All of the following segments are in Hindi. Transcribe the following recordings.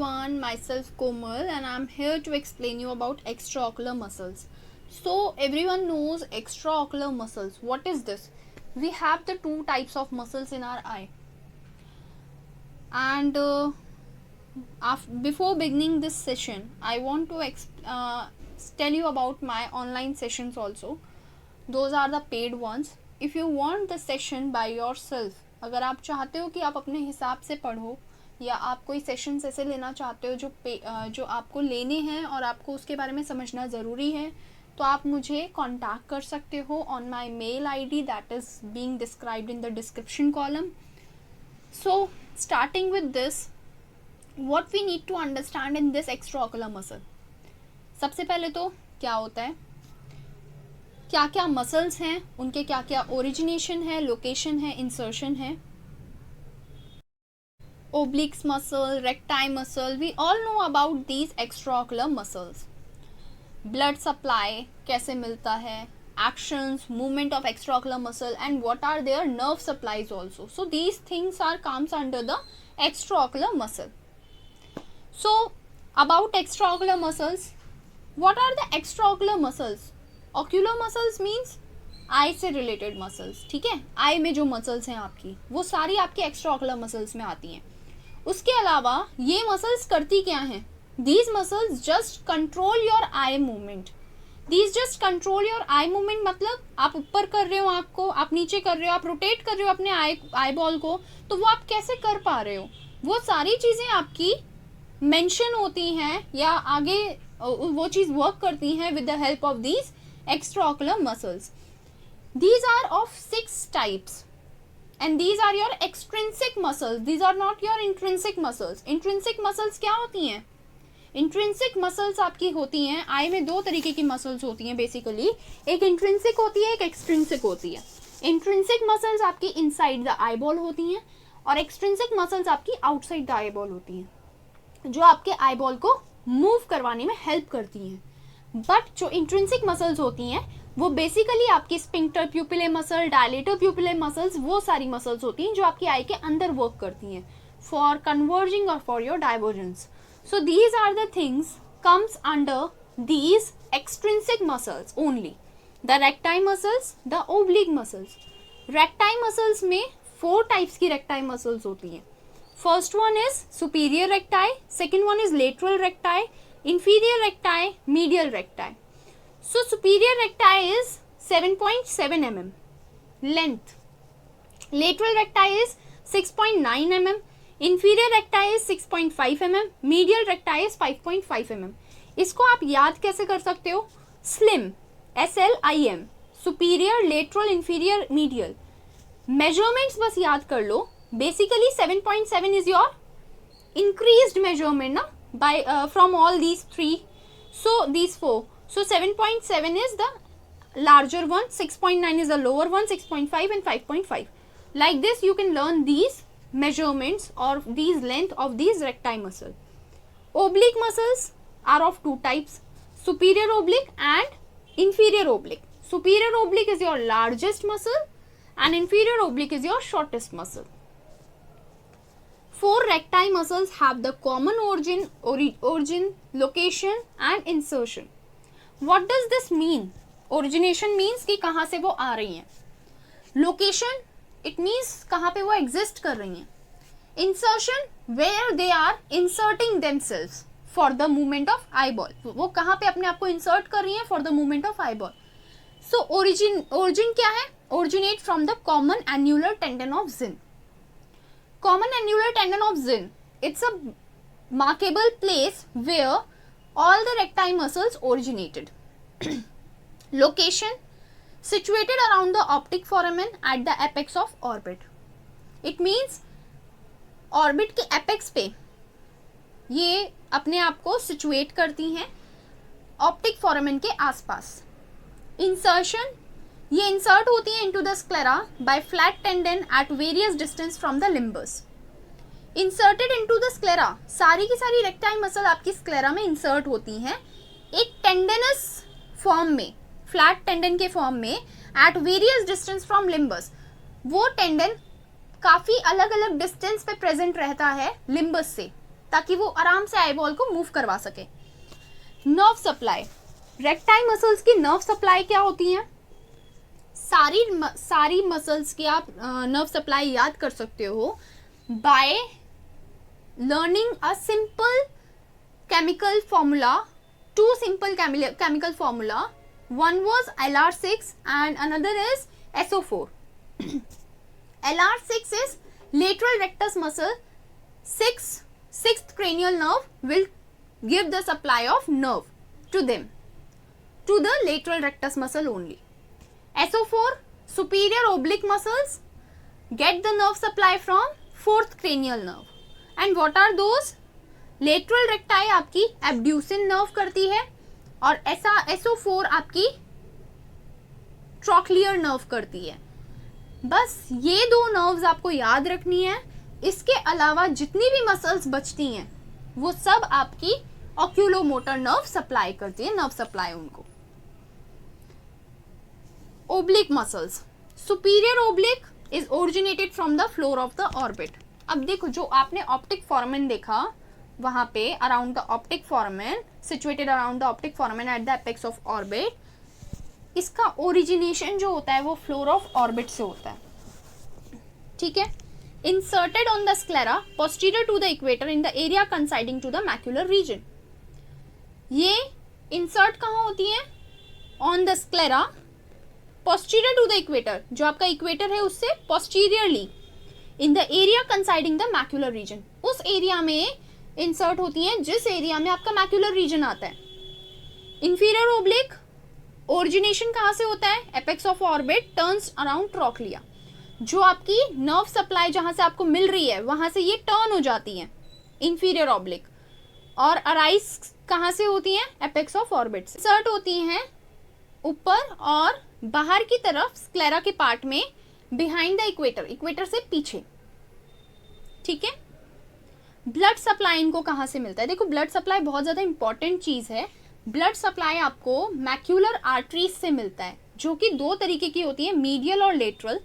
everyone, myself Komal and I'm here to explain you about extraocular muscles. So everyone knows extraocular muscles. What is this? We have the two types of muscles in our eye. And before beginning this session, I want to tell you about my online sessions also. Those are the paid ones. If you want the session by yourself, अगर आप चाहते हो कि आप अपने हिसाब से पढ़ो या आप कोई सेशंस ऐसे लेना चाहते हो जो आपको लेने हैं और आपको उसके बारे में समझना ज़रूरी है, तो आप मुझे कांटेक्ट कर सकते हो on my mail ID that is being described in the description column. So starting with this, what we need to understand in this extraocular muscle. सबसे पहले तो क्या होता है, क्या क्या मसल्स हैं, उनके क्या क्या ओरिजिनेशन है, लोकेशन है, इंसर्शन है. Obliques muscle, recti muscle, we all know about these extraocular muscles. Blood supply कैसे मिलता है, actions, movement of extraocular muscle, and what are their nerve supplies also. So these things are comes under the extraocular muscle. So about extraocular muscles, what are the extraocular muscles? Ocular muscles means आई से रिलेटेड मसल्स. ठीक है, आई में जो मसल्स हैं आपकी वो सारी आपके एक्स्ट्राओकुलर मसल्स में आती हैं. उसके अलावा ये मसल्स करती क्या हैं? These muscles just control your eye movement. These just control your eye movement मतलब आप ऊपर कर रहे हो आँख को, आप नीचे कर रहे हो, आप रोटेट कर रहे हो अपने आई बॉल को, तो वो आप कैसे कर पा रहे हो? वो सारी चीज़ें आपकी मेंशन होती हैं या आगे वो चीज़ वर्क करती हैं with the help of these extraocular muscles. These are of 6 types and these are your extrinsic muscles. These are not your intrinsic muscles. Intrinsic muscles क्या होती हैं? Intrinsic muscles आपकी होती हैं, आई में दो तरीके की muscles होती हैं बेसिकली. एक intrinsic होती है, एक extrinsic होती है. Intrinsic muscles आपकी inside the eyeball होती हैं और extrinsic muscles आपकी outside the eyeball होती हैं, जो आपके eyeball को move करवाने में help करती हैं. बट जो इंट्रिंसिक मसल्स होती हैं वो बेसिकली आपकी स्पिंक्टर प्यूपिले मसल, डायलेटर प्यूपिले मसल्स, वो सारी मसल्स होती हैं जो आपकी आई के अंदर वर्क करती हैं फॉर कन्वर्जिंग और for your divergence. So these are the things comes under these extrinsic muscles only. The recti muscles, the oblique muscles. Recti muscles में 4 टाइप्स की रेक्टाई मसल्स होती हैं. First one is superior recti, second one is lateral recti, inferior recti, medial recti. So superior recti is 7.7 mm length, lateral recti is 6.9 mm, inferior recti is 6.5 mm, medial recti is 5.5 mm. इसको आप याद कैसे कर सकते हो? Slim, SLIM, superior, lateral, inferior, medial. Measurements बस याद कर लो. Basically 7.7 is your increased measurement ना by from all these 3, so these 4, so 7.7 is the larger one, 6.9 is the lower one, 6.5 and 5.5. like this you can learn these measurements or these length of these recti muscle. Oblique muscles are of 2 types, superior oblique and inferior oblique. Superior oblique is your largest muscle and inferior oblique is your shortest muscle. 4 recti muscles have the common origin, location and insertion. What does this mean? Origination means कि कहाँ से वो आ रही हैं. Location, it means कहाँ पे वो exist कर रही हैं. Insertion, where they are inserting themselves for the movement of eyeball. वो कहाँ पे अपने आप को insert कर रही हैं for the movement of eyeball. So origin क्या है? Originate from the common annular tendon of Zinn. Common annular tendon of Zinn, it's a markable place where all the recti muscles originated. Location, situated around the optic foramen at the apex of orbit. It means orbit के apex पे ये अपने आप को situate करती हैं optic foramen के आसपास. Insertion, ये इंसर्ट होती है into the sclera by flat tendon at various distance from the limbus. Inserted into the sclera, सारी की सारी रेक्टाई मसल आपकी स्क्लेरा में इंसर्ट होती हैं एक टेंडनस फॉर्म में, फ्लैट टेंडन के फॉर्म में at various distance from limbus. वो टेंडन काफ़ी अलग अलग डिस्टेंस पे प्रेजेंट रहता है लिम्बस से, ताकि वो आराम से आई बॉल को मूव करवा सके। नर्व सप्लाई, रेक्टाइल मसल्स की नर्व सप्लाई क्या होती है? सारी मसल्स की आप नर्व सप्लाई याद कर सकते हो by learning a simple chemical formula, two simple chemical formula. One was LR6 and another is SO4. LR6 is lateral rectus muscle. Sixth cranial nerve will give the supply of nerve to them, to the lateral rectus muscle only. SO4, superior oblique muscles get the nerve supply from fourth cranial nerve. And what are those? Lateral recti आपकी एब्ड्यूसिन नर्व करती है और SO4 आपकी ट्रॉक्लियर नर्व करती है। बस ये दो नर्व्स आपको याद रखनी है। इसके अलावा जितनी भी मसल्स बचती हैं वो सब आपकी ऑक्यूलोमोटर नर्व सप्लाई करती है, नर्व सप्लाई उनको। Oblique muscles, superior oblique is originated from the floor of the orbit. अब देखो, जो आपने ऑप्टिक फोरामेन देखा वहां पे around the optic foramen, situated around the optic foramen at the apex of orbit, इसका ओरिजिनेशन जो होता है वो फ्लोर ऑफ ऑर्बिट से होता है। ठीक है, inserted on the sclera posterior to the equator in the area coinciding to the macular region. ये इंसर्ट कहाँ होती है? On the sclera posterior to the equator, जो आपका इक्वेटर है उससे posteriorly, in the area coinciding the macular region, उस एरिया में इंसर्ट होती हैं जिस एरिया में आपका मैक्यूलर रीजन आता है। इंफीरियर ओब्लिक ओरिजिनेशन कहाँ से होता है? Apex of orbit turns around trochlea, जो आपकी नर्व सप्लाई जहां से आपको मिल रही है वहां से ये टर्न हो जाती है इंफीरियर ऑब्लिक, और अराइज कहाँ से होती हैं? एपेक्स ऑफ ऑर्बिट से। इंसर्ट होती हैं ऊपर और बाहर की तरफ स्क्लेरा के पार्ट में, बिहाइंड द इक्वेटर, इक्वेटर से पीछे। ठीक है, ब्लड सप्लाई इनको कहाँ से मिलता है? देखो, ब्लड सप्लाई बहुत ज़्यादा इंपॉर्टेंट चीज़ है। ब्लड सप्लाई आपको मैक्यूलर आर्टरीज से मिलता है, जो कि दो तरीके की होती है, मीडियल और लेटरल।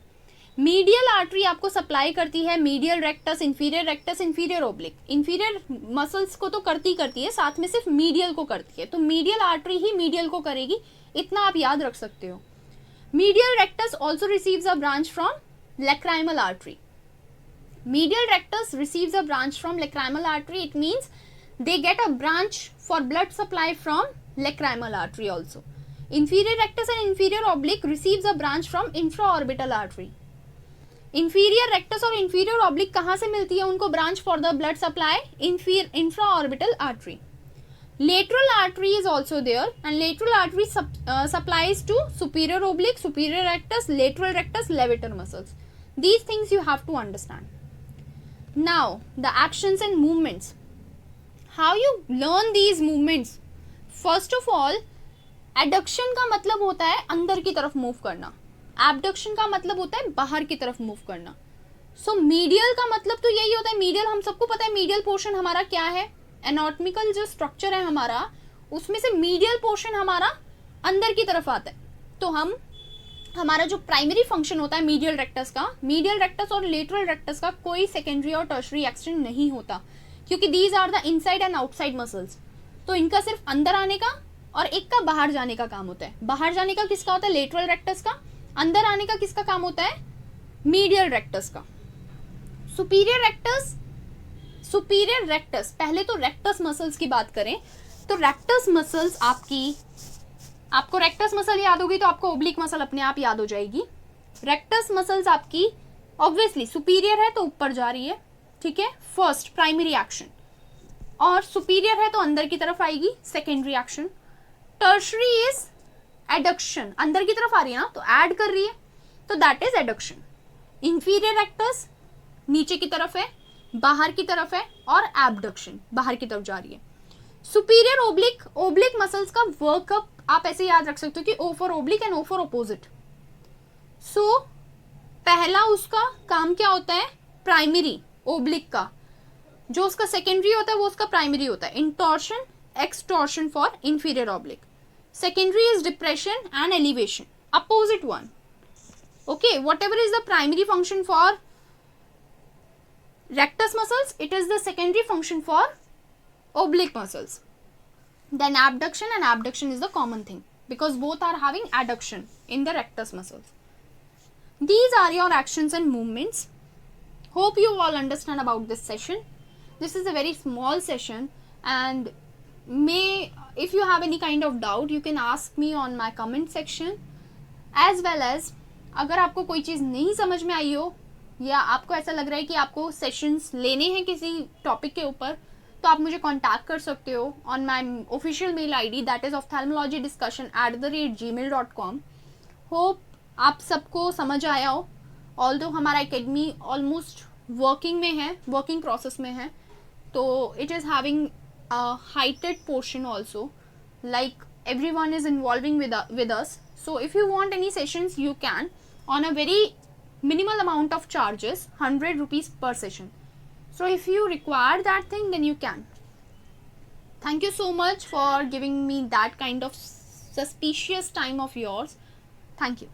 मीडियल आर्टरी आपको सप्लाई करती है medial rectus, inferior oblique. Inferior muscles को तो करती है, साथ में सिर्फ मीडियल को करती है, तो मीडियल आर्टरी ही मीडियल को करेगी, इतना आप याद रख सकते हो। Medial rectus also receives a branch from lacrimal artery. Medial rectus receives a branch from lacrimal artery. It means they get a branch for blood supply from lacrimal artery also. Inferior rectus and inferior oblique receives a branch from infraorbital artery. Inferior rectus और inferior oblique कहाँ से मिलती है उनको branch for the blood supply? Infraorbital artery. Lateral artery is also there, and lateral artery supplies to superior oblique, superior rectus, lateral rectus, levator muscles. These things you have to understand. Now the actions and movements, how you learn these movements? First of all, adduction का मतलब होता है अंदर की तरफ मूव करना, abduction का मतलब होता है बाहर की तरफ मूव करना। So medial का मतलब तो यही होता है, medial हम सबको पता है medial portion हमारा क्या है, anatomical जो structure है हमारा, उसमें से medial portion हमारा अंदर की तरफ आता है। तो हमारा जो प्राइमरी फंक्शन होता है मीडियल रेक्टस का, मीडियल रेक्टस और लेटरल रेक्टस का कोई सेकेंडरी और टर्शरी एक्शन नहीं होता, क्योंकि these are the inside and outside muscles. तो इनका सिर्फ अंदर आने का और एक का बाहर जाने का काम होता है। बाहर जाने का किसका होता है? लेटरल रेक्टस का। अंदर आने का किसका काम होता है? मीडियल रेक्टस का। सुपीरियर रेक्टस, पहले तो रेक्टस मसल्स की बात करें तो रेक्टस मसल्स आपको रेक्टस मसल याद होगी तो आपको ओब्लिक मसल अपने आप याद हो जाएगी। रेक्टस मसल्स आपकी ऑब्वियसली सुपीरियर है तो ऊपर जा रही है, ठीक है, फर्स्ट प्राइमरी एक्शन, और सुपीरियर है तो अंदर की तरफ आएगी, secondary action. Tertiary is adduction, अंदर की तरफ आ रही है ना तो ऐड कर रही है, तो that is adduction. Inferior rectus नीचे की तरफ है, बाहर की तरफ है, और एबडक्शन बाहर की तरफ जा रही है। सुपीरियर ओब्लिक मसल्स का वर्कअप आप ऐसे याद रख सकते हो कि O for oblique and O for opposite. So पहला उसका काम क्या होता है? प्राइमरी ओब्लिक का, जो उसका सेकेंडरी होता है वो उसका प्राइमरी होता है। Intorsion, extorsion for inferior oblique. Secondary is depression and elevation, opposite one. Okay, whatever is the primary function for rectus muscles, it is the secondary function for oblique muscles. Then abduction, and abduction is the common thing because both are having adduction in the rectus muscles. These are your actions and movements. Hope you all understand about this session. This is a very small session, and if you have any kind of doubt you can ask me on my comment section, as well as अगर आपको कोई चीज़ नहीं समझ में आई हो या आपको ऐसा लग रहा है कि आपको सेशंस लेने हैं किसी टॉपिक के ऊपर, तो आप मुझे कांटेक्ट कर सकते हो on my official mail ID, that is ophthalmologydiscussion@gmail.com. Hope आप सबको समझ आया हो. ऑल्दो हमारा एकेडमी ऑलमोस्ट वर्किंग में है, वर्किंग प्रोसेस में है, तो it is having a heighted portion also, like everyone is involving with us. So if you want any sessions, you can on a very minimal amount of charges, 100 rupees per session. So if you require that thing, then you can. Thank you so much for giving me that kind of suspicious time of yours. Thank you.